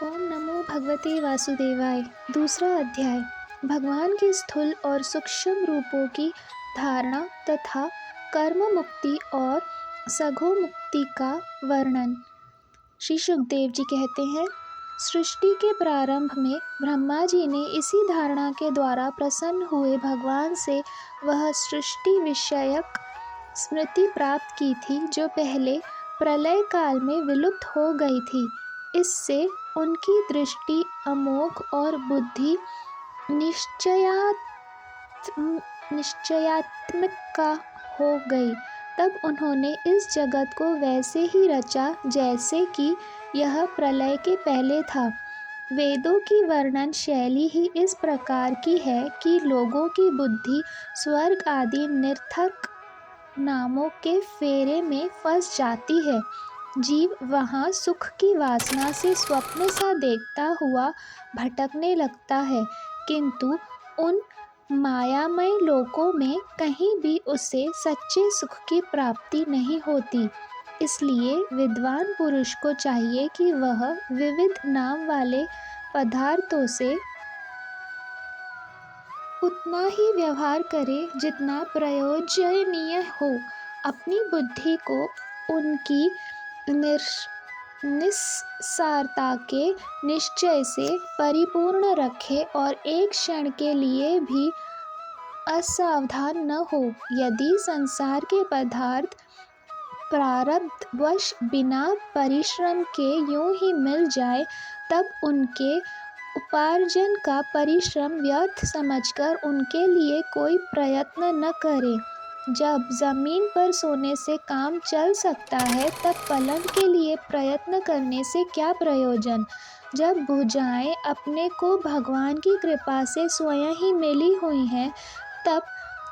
ओम नमो भगवते वासुदेवाय। दूसरा अध्याय भगवान के स्थूल और सूक्ष्म रूपों की धारणा तथा कर्म मुक्ति और सघो मुक्ति का वर्णन। श्री सुखदेव जी कहते हैं, सृष्टि के प्रारंभ में ब्रह्मा जी ने इसी धारणा के द्वारा प्रसन्न हुए भगवान से वह सृष्टि विषयक स्मृति प्राप्त की थी जो पहले प्रलय काल में विलुप्त हो गई थी। इससे उनकी दृष्टि अमोघ और बुद्धि निश्चयात्मिका हो गई। तब उन्होंने इस जगत को वैसे ही रचा जैसे कि यह प्रलय के पहले था। वेदों की वर्णन शैली ही इस प्रकार की है कि लोगों की बुद्धि स्वर्ग आदि निरर्थक नामों के फेरे में फंस जाती है। जीव वहाँ सुख की वासना से स्वप्न सा देखता हुआ भटकने लगता है, किंतु उन मायामय लोकों में कहीं भी उसे सच्चे सुख की प्राप्ति नहीं होती। इसलिए विद्वान पुरुष को चाहिए कि वह विविध नाम वाले पदार्थों से उतना ही व्यवहार करे जितना प्रयोजनीय हो। अपनी बुद्धि को उनकी निस्सारता के निश्चय से परिपूर्ण रखे और एक क्षण के लिए भी असावधान न हो। यदि संसार के पदार्थ प्रारब्धवश बिना परिश्रम के यूं ही मिल जाए, तब उनके उपार्जन का परिश्रम व्यर्थ समझकर उनके लिए कोई प्रयत्न न करे। जब जमीन पर सोने से काम चल सकता है, तब पलंग के लिए प्रयत्न करने से क्या प्रयोजन। जब भुजाएं अपने को भगवान की कृपा से स्वयं ही मिली हुई हैं, तब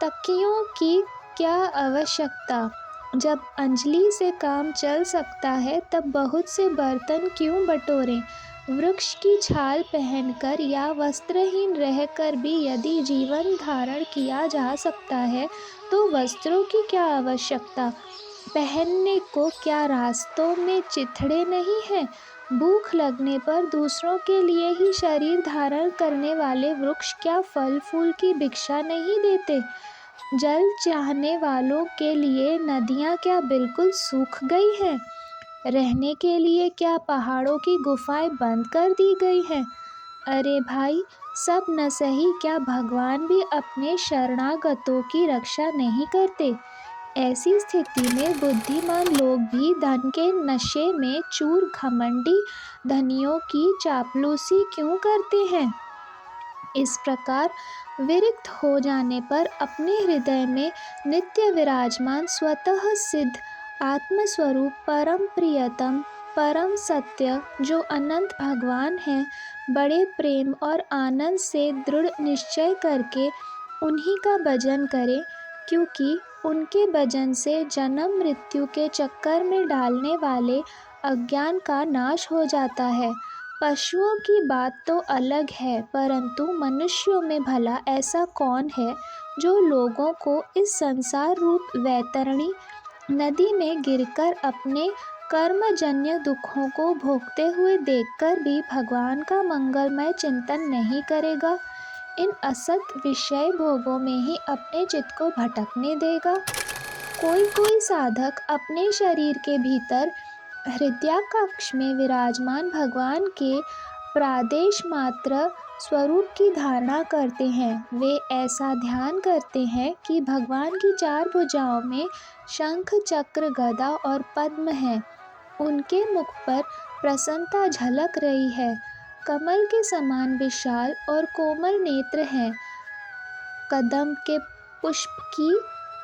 तकियों की क्या आवश्यकता। जब अंजलि से काम चल सकता है, तब बहुत से बर्तन क्यों बटोरें। वृक्ष की छाल पहनकर या वस्त्रहीन रहकर भी यदि जीवन धारण किया जा सकता है, तो वस्त्रों की क्या आवश्यकता। पहनने को क्या रास्तों में चिथड़े नहीं हैं। भूख लगने पर दूसरों के लिए ही शरीर धारण करने वाले वृक्ष क्या फल फूल की भिक्षा नहीं देते। जल चाहने वालों के लिए नदियाँ क्या बिल्कुल सूख गई हैं। रहने के लिए क्या पहाड़ों की गुफाएं बंद कर दी गई हैं। अरे भाई, सब न सही, क्या भगवान भी अपने शरणागतों की रक्षा नहीं करते। ऐसी स्थिति में बुद्धिमान लोग भी धन के नशे में चूर घमंडी धनियों की चापलूसी क्यों करते हैं। इस प्रकार विरक्त हो जाने पर अपने हृदय में नित्य विराजमान स्वतः सिद्ध आत्मस्वरूप परम प्रियतम परम सत्य जो अनंत भगवान हैं, बड़े प्रेम और आनंद से दृढ़ निश्चय करके उन्हीं का भजन करें, क्योंकि उनके भजन से जन्म मृत्यु के चक्कर में डालने वाले अज्ञान का नाश हो जाता है। पशुओं की बात तो अलग है, परंतु मनुष्यों में भला ऐसा कौन है जो लोगों को इस संसार रूप वैतरणी नदी में गिरकर अपने कर्मजन्य दुखों को भोगते हुए देखकर भी भगवान का मंगलमय चिंतन नहीं करेगा। इन असत विषय भोगों में ही अपने चित्त को भटकने देगा। कोई साधक अपने शरीर के भीतर हृदयाकाश में विराजमान भगवान के प्रादेश मात्र स्वरूप की धारणा करते हैं। वे ऐसा ध्यान करते हैं कि भगवान की चार भुजाओं में शंख चक्र गदा और पद्म है। उनके मुख पर प्रसन्नता झलक रही है। कमल के समान विशाल और कोमल नेत्र हैं। कदम के पुष्प की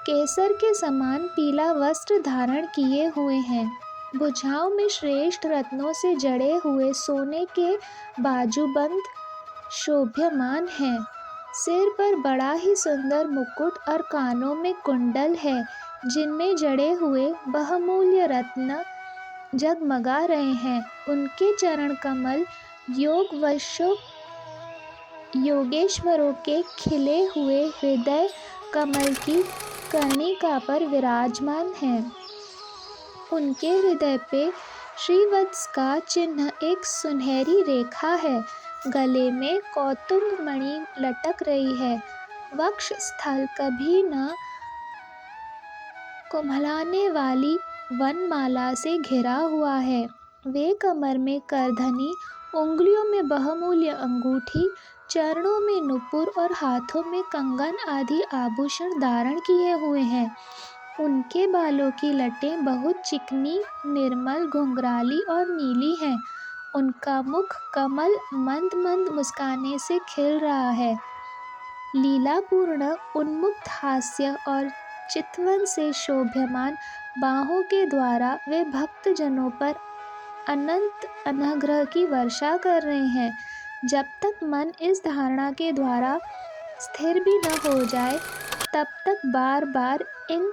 केसर के समान पीला वस्त्र धारण किए हुए हैं। भुजाओं में श्रेष्ठ रत्नों से जड़े हुए सोने के बाजूबंद शोभ्यमान हैं। सिर पर बड़ा ही सुंदर मुकुट और कानों में कुंडल है, जिनमें जड़े हुए बहुमूल्य रत्न जगमगा रहे हैं। उनके चरण कमल योगेश्वरों के खिले हुए हृदय कमल की कर्णिका पर विराजमान हैं। उनके हृदय पे श्रीवत्स का चिन्ह एक सुनहरी रेखा है। गले में कौतुक मणि लटक रही है। वक्ष स्थल कभी न कुम्हलाने वाली वनमाला से घिरा हुआ है। वे कमर में करधनी, उंगलियों में बहुमूल्य अंगूठी, चरणों में नुपुर और हाथों में कंगन आदि आभूषण धारण किए हुए हैं। उनके बालों की लटें बहुत चिकनी, निर्मल, घुंघराली और नीली हैं। उनका मुख कमल मंद मंद मुस्काने से खिल रहा है। लीलापूर्ण उन्मुक्त हास्य और चितवन से शोभ्यमान बाहों के द्वारा वे भक्तजनों पर अनंत अनुग्रह की वर्षा कर रहे हैं। जब तक मन इस धारणा के द्वारा स्थिर भी न हो जाए, तब तक बार बार इन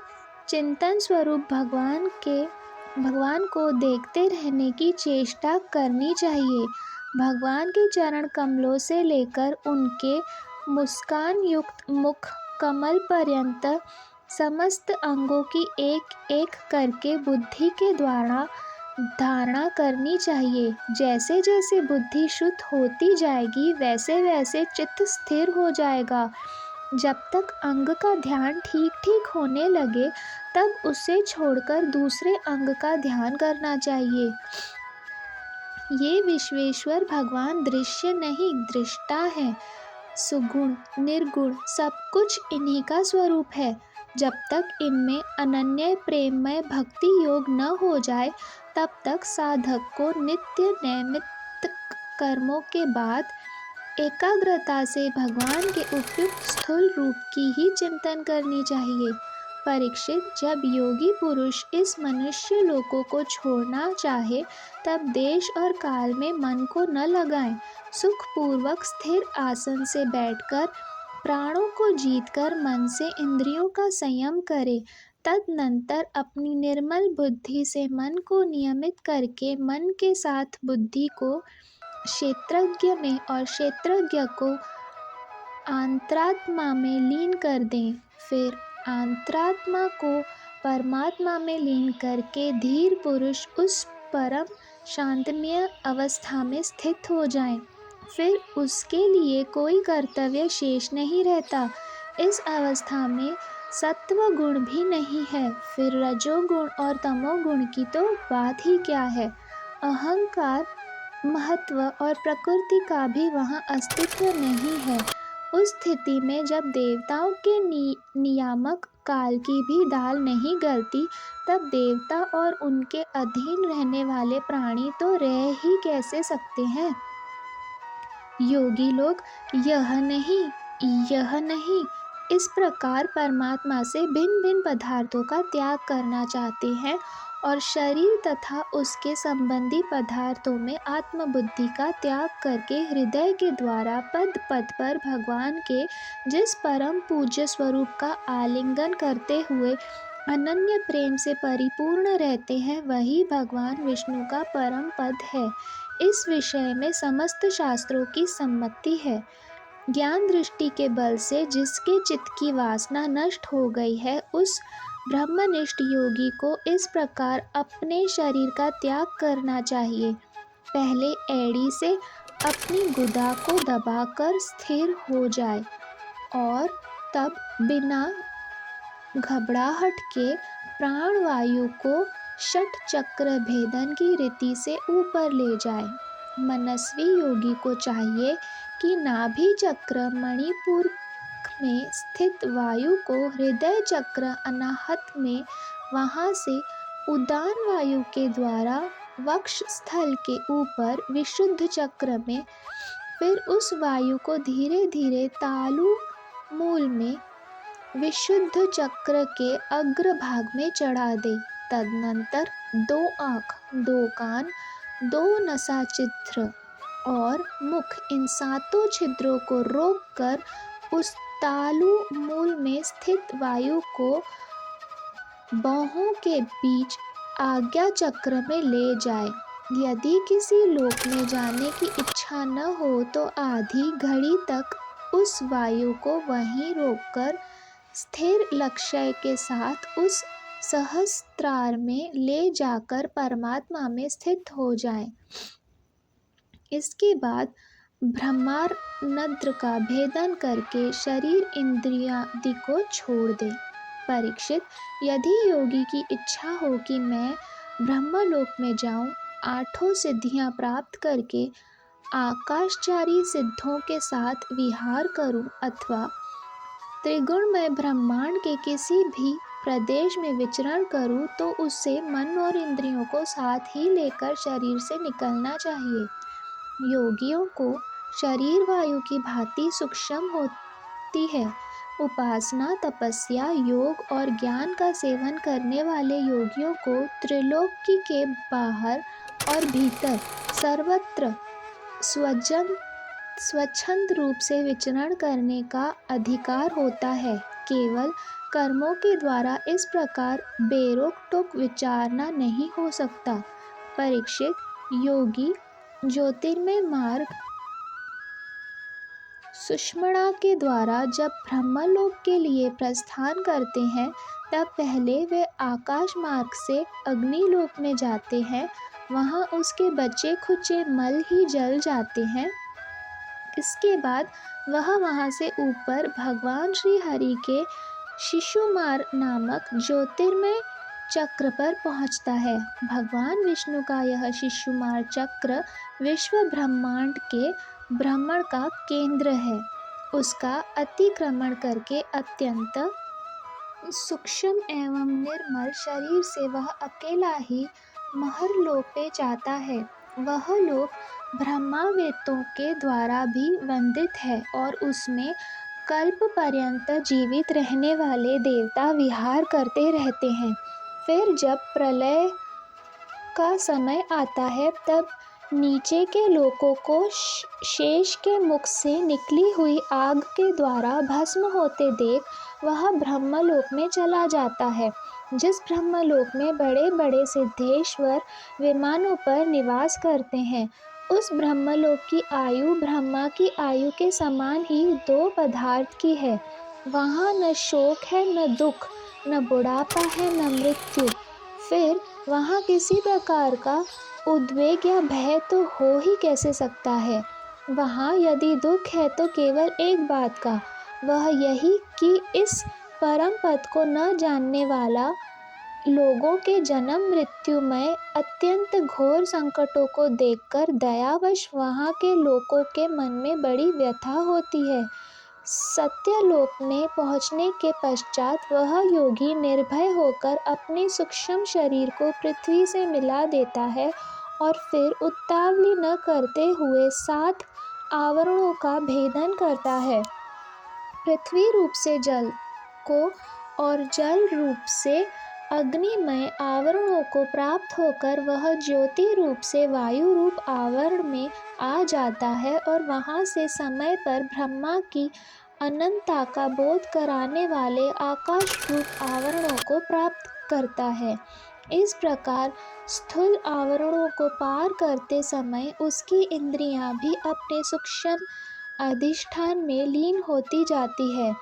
चिंतन स्वरूप भगवान को देखते रहने की चेष्टा करनी चाहिए। भगवान के चरण कमलों से लेकर उनके मुस्कान युक्त मुख कमल पर्यंत समस्त अंगों की एक एक करके बुद्धि के द्वारा धारणा करनी चाहिए। जैसे जैसे बुद्धि शुद्ध होती जाएगी, वैसे वैसे चित्त स्थिर हो जाएगा। जब तक अंग का ध्यान ठीक ठीक होने लगे, तब उसे छोड़कर दूसरे अंग का ध्यान करना चाहिए। ये विश्वेश्वर भगवान दृश्य नहीं, दृष्टा है। सुगुण निर्गुण सब कुछ इन्हीं का स्वरूप है। जब तक इनमें अनन्य प्रेममय भक्ति योग न हो जाए, तब तक साधक को नित्य नैमित्तिक कर्मों के बाद एकाग्रता से भगवान के उपयुक्त स्थूल रूप की ही चिंतन करनी चाहिए। परीक्षित, जब योगी पुरुष इस मनुष्य लोकों को छोड़ना चाहे, तब देश और काल में मन को न लगाएं। सुखपूर्वक स्थिर आसन से बैठकर प्राणों को जीतकर मन से इंद्रियों का संयम करे। तदनंतर अपनी निर्मल बुद्धि से मन को नियमित करके मन के साथ बुद्धि को क्षेत्रज्ञ में और क्षेत्रज्ञ को अंतरात्मा में लीन कर दें। फिर अंतरात्मा को परमात्मा में लीन करके धीर पुरुष उस परम शांतमय अवस्था में स्थित हो जाएं। फिर उसके लिए कोई कर्तव्य शेष नहीं रहता। इस अवस्था में सत्व गुण भी नहीं है। फिर रजोगुण और तमोगुण की तो बात ही क्या है। अहंकार, महत्व और प्रकृति का भी वहाँ अस्तित्व नहीं है। उस स्थिति में जब देवताओं के नियामक काल की भी दाल नहीं गलती, तब देवता और उनके अधीन रहने वाले प्राणी तो रह ही कैसे सकते हैं। योगी लोग यह नहीं इस प्रकार परमात्मा से भिन्न भिन्न पदार्थों का त्याग करना चाहते हैं और शरीर तथा उसके संबंधी पदार्थों में आत्मबुद्धि का त्याग करके हृदय के द्वारा पद पद पर भगवान के जिस परम पूज्य स्वरूप का आलिंगन करते हुए अनन्य प्रेम से परिपूर्ण रहते हैं, वही भगवान विष्णु का परम पद है। इस विषय में समस्त शास्त्रों की सम्मति है। ज्ञान दृष्टि के बल से जिसके चित्त की वासना नष्ट हो गई है, उस ब्रह्मनिष्ठ योगी को इस प्रकार अपने शरीर का त्याग करना चाहिए। पहले एड़ी से अपनी गुदा को दबाकर स्थिर हो जाए और तब बिना घबराहट के प्राणवायु को षट चक्र भेदन की रीति से ऊपर ले जाए। मनस्वी योगी को चाहिए कि नाभि चक्र मणिपुर में स्थित वायु को हृदय चक्र अनाहत में वहाँ से उदान वायु के द्वारा वक्ष स्थल के ऊपर विशुद्ध चक्र में, फिर उस वायु को धीरे धीरे तालु मूल में विशुद्ध चक्र के अग्रभाग में चढ़ा दे। तदनंतर 2 आँख, 2 कान, 2 नसा छिद्र और मुख, इन 7 छिद्रों को रोककर उस तालु मूल में स्थित वायु को बाहों के बीच आज्ञा चक्र में ले जाए। यदि किसी लोक में जाने की इच्छा न हो, तो आधी घड़ी तक उस वायु को वहीं रोककर स्थिर लक्ष्य के साथ उस सहस्त्रार में ले जाकर परमात्मा में स्थित हो जाए। इसके बाद ब्रह्मानंद का भेदन करके शरीर इंद्रियादि को छोड़ दे। परीक्षित, यदि योगी की इच्छा हो कि मैं ब्रह्मलोक में जाऊं, आठों सिद्धियां प्राप्त करके आकाशचारी सिद्धों के साथ विहार करूं अथवा त्रिगुणमय ब्रह्मांड के किसी भी प्रदेश में विचरण करूं, तो उससे मन और इंद्रियों को साथ ही लेकर शरीर से निकलना चाहिए। योगियों को शरीर वायु की भांति सूक्ष्म होती है। उपासना, तपस्या, योग और ज्ञान का सेवन करने वाले योगियों को त्रिलोकी के बाहर और भीतर सर्वत्र स्वच्छंद रूप से विचरण करने का अधिकार होता है। केवल कर्मों के द्वारा इस प्रकार बेरोक टोक विचारना नहीं हो सकता। परीक्षित, योगी ज्योतिर्मय मार्ग सुषुम्ना के द्वारा जब ब्रह्मलोक के लिए प्रस्थान करते हैं, तब पहले वे आकाश मार्ग से अग्निलोक में जाते हैं। वहां उसके बचे खुचे मल ही जल जाते हैं। इसके बाद वह वहां से ऊपर भगवान श्री हरि के शिशुमार नामक ज्योतिर्मय चक्र पर पहुंचता है। भगवान विष्णु का यह शिशुमार चक्र विश्व ब्रह्मांड के भ्रमण का केंद्र है। उसका अतिक्रमण करके अत्यंत सूक्ष्म एवं निर्मल शरीर से वह अकेला ही महरलोक पे जाता है। वह लोक ब्रह्मावेत्तों के द्वारा भी वंदित है और उसमें कल्प पर्यंत जीवित रहने वाले देवता विहार करते रहते हैं। फिर जब प्रलय का समय आता है, तब नीचे के लोकों को शेष के मुख से निकली हुई आग के द्वारा भस्म होते देख वह ब्रह्मलोक में चला जाता है। जिस ब्रह्मलोक में बड़े बड़े सिद्धेश्वर विमानों पर निवास करते हैं, उस ब्रह्मलोक की आयु ब्रह्मा की आयु के समान ही दो पदार्थ की है। वहाँ न शोक है, न दुख, न बुढ़ापा है, न मृत्यु। फिर वहाँ किसी प्रकार का उद्वेग या भय तो हो ही कैसे सकता है। वहाँ यदि दुख है तो केवल एक बात का, वह यही कि इस परम पद को न जानने वाला लोगों के जन्म मृत्युमय अत्यंत घोर संकटों को देखकर दयावश वहाँ के लोगों के मन में बड़ी व्यथा होती है। सत्यलोक में पहुँचने के पश्चात वह योगी निर्भय होकर अपने सूक्ष्म शरीर को पृथ्वी से मिला देता है और फिर उतावली न करते हुए 7 आवरणों का भेदन करता है। पृथ्वी रूप से जल को और जल रूप से अग्निमय आवरणों को प्राप्त होकर वह ज्योति रूप से वायु रूप आवरण में आ जाता है और वहां से समय पर ब्रह्मा की अनंतता का बोध कराने वाले आकाश रूप आवरणों को प्राप्त करता है। इस प्रकार स्थूल आवरणों को पार करते समय उसकी इंद्रियां भी अपने सूक्ष्म अधिष्ठान में लीन होती जाती है।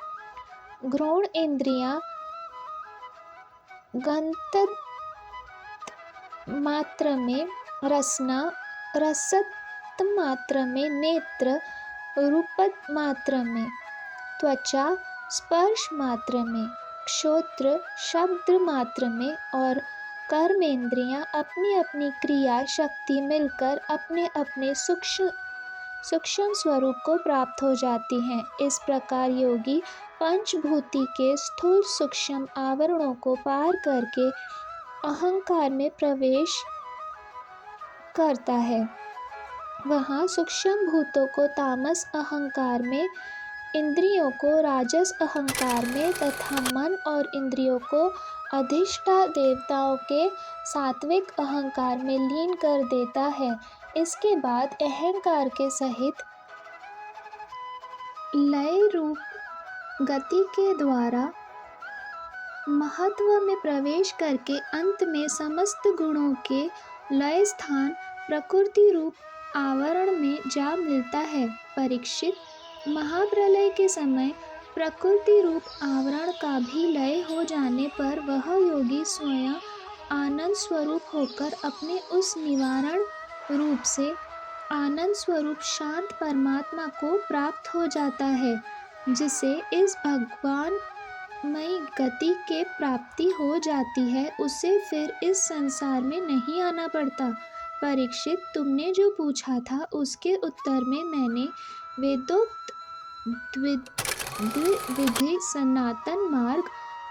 घ्राण इंद्रियां गंधत मात्र में, रसना रसत मात्र में, नेत्र रूपत मात्र में, त्वचा स्पर्श मात्र में, श्रोत्र शब्द मात्र में और कर्मेंद्रियां अपनी अपनी क्रिया शक्ति मिलकर अपने अपने सूक्ष्म स्वरूप को प्राप्त हो जाती हैं। इस प्रकार योगी पंचभूति के स्थूल सूक्ष्म आवरणों को पार करके अहंकार में प्रवेश करता है। वहाँ सूक्ष्म भूतों को तामस अहंकार में, इंद्रियों को राजस अहंकार में तथा मन और इंद्रियों को अधिष्ठा देवताओं के सात्विक अहंकार में लीन कर देता है। इसके बाद अहंकार के सहित लय रूप गति के द्वारा महत्व में प्रवेश करके अंत में समस्त गुणों के लय स्थान प्रकृति रूप आवरण में जा मिलता है। परीक्षित, महाप्रलय के समय प्रकृति रूप आवरण का भी लय हो जाने पर वह योगी स्वयं आनंद स्वरूप होकर अपने उस निवारण रूप से आनंद स्वरूप शांत परमात्मा को प्राप्त हो जाता है, जिसे इस भगवानमयी गति के प्राप्ति हो जाती है, उसे फिर इस संसार में नहीं आना पड़ता। परीक्षित, तुमने जो पूछा था उसके उत्तर में मैंने वेदोक्त द्विविधि सनातन मार्ग,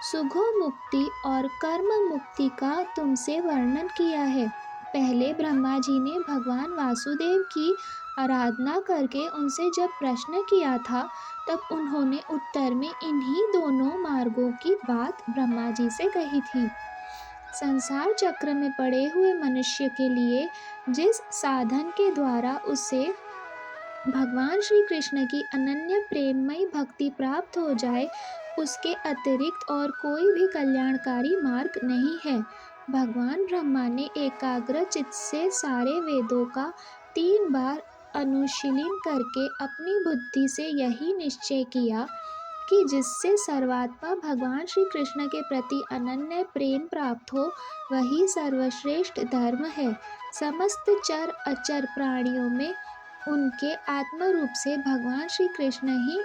सुखो मुक्ति और कर्म मुक्ति का तुमसे वर्णन किया है। पहले ब्रह्मा जी ने भगवान वासुदेव की आराधना करके उनसे जब प्रश्न किया था, तब उन्होंने उत्तर में इन्हीं दोनों मार्गों की बात ब्रह्मा जी से कही थी। संसार चक्र में पड़े हुए मनुष्य के लिए जिस साधन के द्वारा उसे भगवान श्री कृष्ण की अनन्य प्रेममयी भक्ति प्राप्त हो जाए, उसके अतिरिक्त और कोई भी कल्याणकारी मार्ग नहीं है। भगवान ब्रह्मा ने एकाग्र चित्त से सारे वेदों का 3 बार अनुशीलन करके अपनी बुद्धि से यही निश्चय किया कि जिससे सर्वात्मा भगवान श्री कृष्ण के प्रति अनन्य प्रेम प्राप्त हो, वही सर्वश्रेष्ठ धर्म है। समस्त चर अचर प्राणियों में उनके आत्म रूप से भगवान श्री कृष्ण ही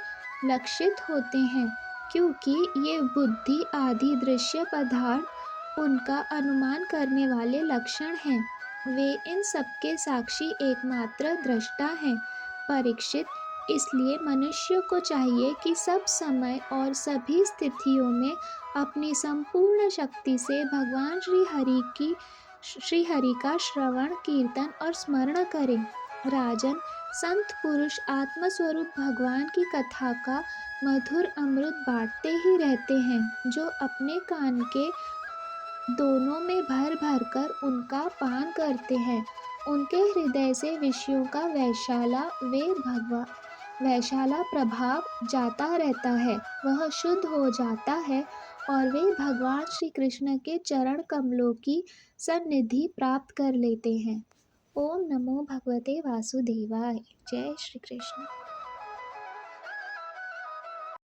लक्षित होते हैं, क्योंकि ये बुद्धि आदि दृश्य पदार्थ उनका अनुमान करने वाले लक्षण हैं। वे इन सबके साक्षी एकमात्र दृष्टा हैं। परीक्षित, इसलिए मनुष्य को चाहिए कि सब समय और सभी स्थितियों में अपनी संपूर्ण शक्ति से भगवान श्री हरि का श्रवण, कीर्तन और स्मरण करें। राजन, संत पुरुष आत्मस्वरूप भगवान की कथा का मधुर अमृत बांटते ही रहते हैं, जो अपने कान के दोनों में भर भर कर उनका पान करते हैं। उनके हृदय से विषयों का वैशाला प्रभाव जाता रहता है, वह शुद्ध हो जाता है और वे भगवान श्री कृष्ण के चरण कमलों की सन्निधि प्राप्त कर लेते हैं। ओम नमो भगवते वासुदेवाय। जय श्री कृष्ण।